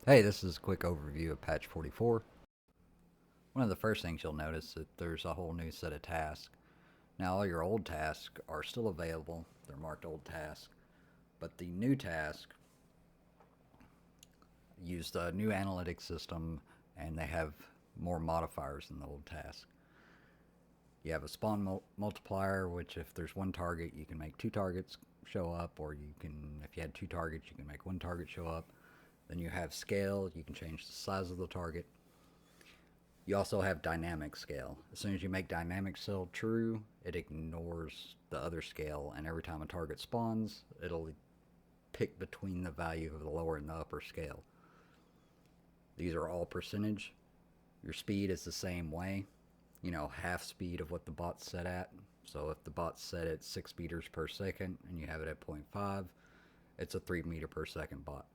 Hey, this is a quick overview of patch 44. One of the first things you'll notice is that there's a whole new set of tasks. Now, all your old tasks are still available. They're marked old tasks. But the new task use the new analytics system and they have more modifiers than the old task. You have a spawn multiplier, which if there's one target, you can make two targets show up, or you can, if you had two targets, you can make one target show up. Then you have scale, you can change the size of the target. You also have dynamic scale. As soon as you make dynamic scale true, it ignores the other scale, and every time a target spawns, it'll pick between the value of the lower and the upper scale. These are all percentage. Your speed is the same way. Half speed of what the bot's set at. So if the bot's set at 6 meters per second and you have it at 0.5, it's a 3 meter per second bot.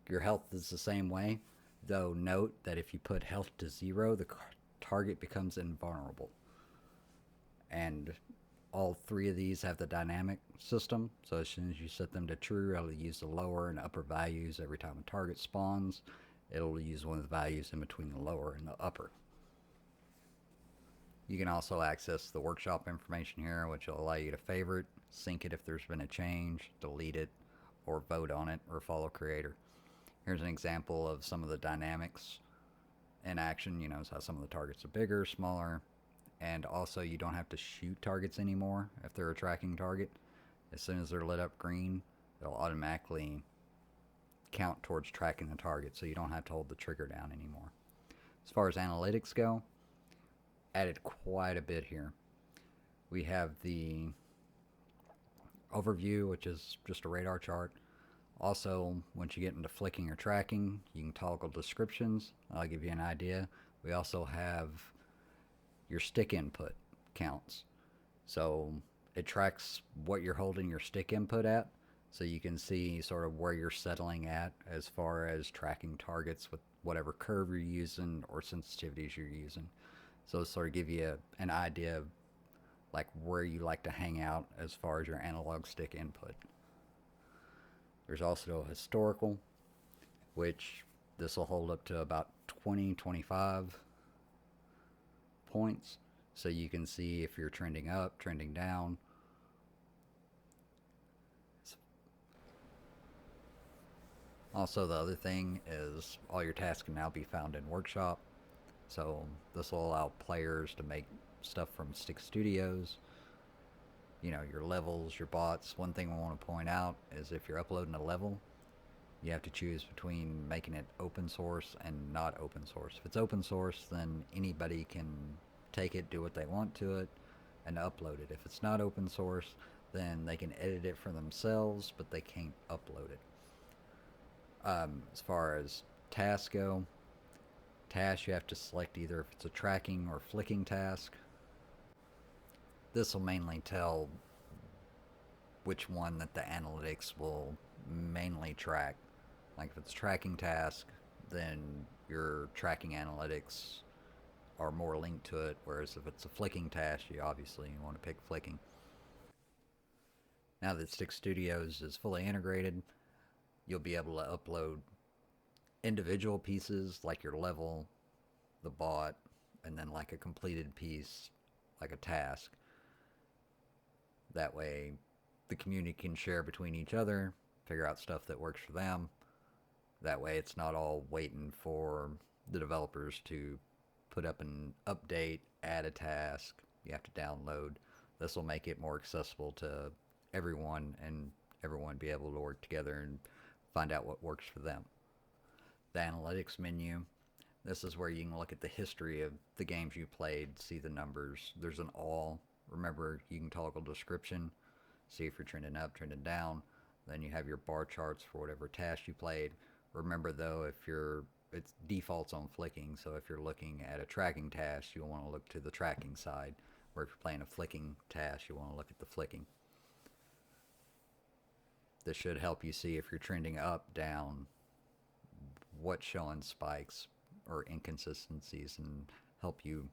Your health is the same way, though note that if you put health to 0, the target becomes invulnerable. And all three of these have the dynamic system, so as soon as you set them to true, it'll use the lower and upper values every time a target spawns. It'll use one of the values in between the lower and the upper. You can also access the workshop information here, which will allow you to favorite, sync it if there's been a change, delete it, or vote on it, or follow creator. Here's an example of some of the dynamics in action. How some of the targets are bigger, smaller, and also you don't have to shoot targets anymore if they're a tracking target. As soon as they're lit up green, they'll automatically count towards tracking the target, so you don't have to hold the trigger down anymore. As far as analytics go, added quite a bit here. We have the overview, which is just a radar chart. Also, once you get into flicking or tracking, you can toggle descriptions. I'll give you an idea. We also have your stick input counts. So it tracks what you're holding your stick input at. So you can see sort of where you're settling at as far as tracking targets with whatever curve you're using or sensitivities you're using. So sort of give you an idea of like where you like to hang out as far as your analog stick input. There's also a historical, which this will hold up to about 20, 25 points. So you can see if you're trending up, trending down. Also, the other thing is all your tasks can now be found in Workshop. So this will allow players to make stuff from Stick Studios. Your levels, your bots. One thing I want to point out is if you're uploading a level, you have to choose between making it open source and not open source. If it's open source, then anybody can take it, do what they want to it, and upload it. If it's not open source, then they can edit it for themselves, but they can't upload it. As far as tasks go, you have to select either if it's a tracking or flicking task. This will mainly tell which one that the analytics will mainly track. Like if it's a tracking task, then your tracking analytics are more linked to it, whereas if it's a flicking task, you obviously want to pick flicking. Now that Stick Studios is fully integrated, you'll be able to upload individual pieces like your level, the bot, and then like a completed piece, like a task. That way, the community can share between each other, figure out stuff that works for them. That way, it's not all waiting for the developers to put up an update, add a task, you have to download. This will make it more accessible to everyone and everyone be able to work together and find out what works for them. The analytics menu, this is where you can look at the history of the games you played, see the numbers. There's an all. Remember, you can toggle description, see if you're trending up, trending down. Then you have your bar charts for whatever task you played. Remember though, it defaults on flicking, so if you're looking at a tracking task, you'll want to look to the tracking side. Or if you're playing a flicking task, you want to look at the flicking. This should help you see if you're trending up, down, what's showing spikes or inconsistencies, and help you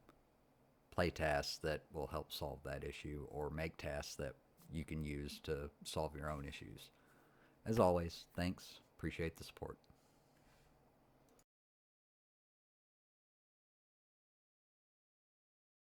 play tasks that will help solve that issue or make tasks that you can use to solve your own issues. As always, thanks. Appreciate the support.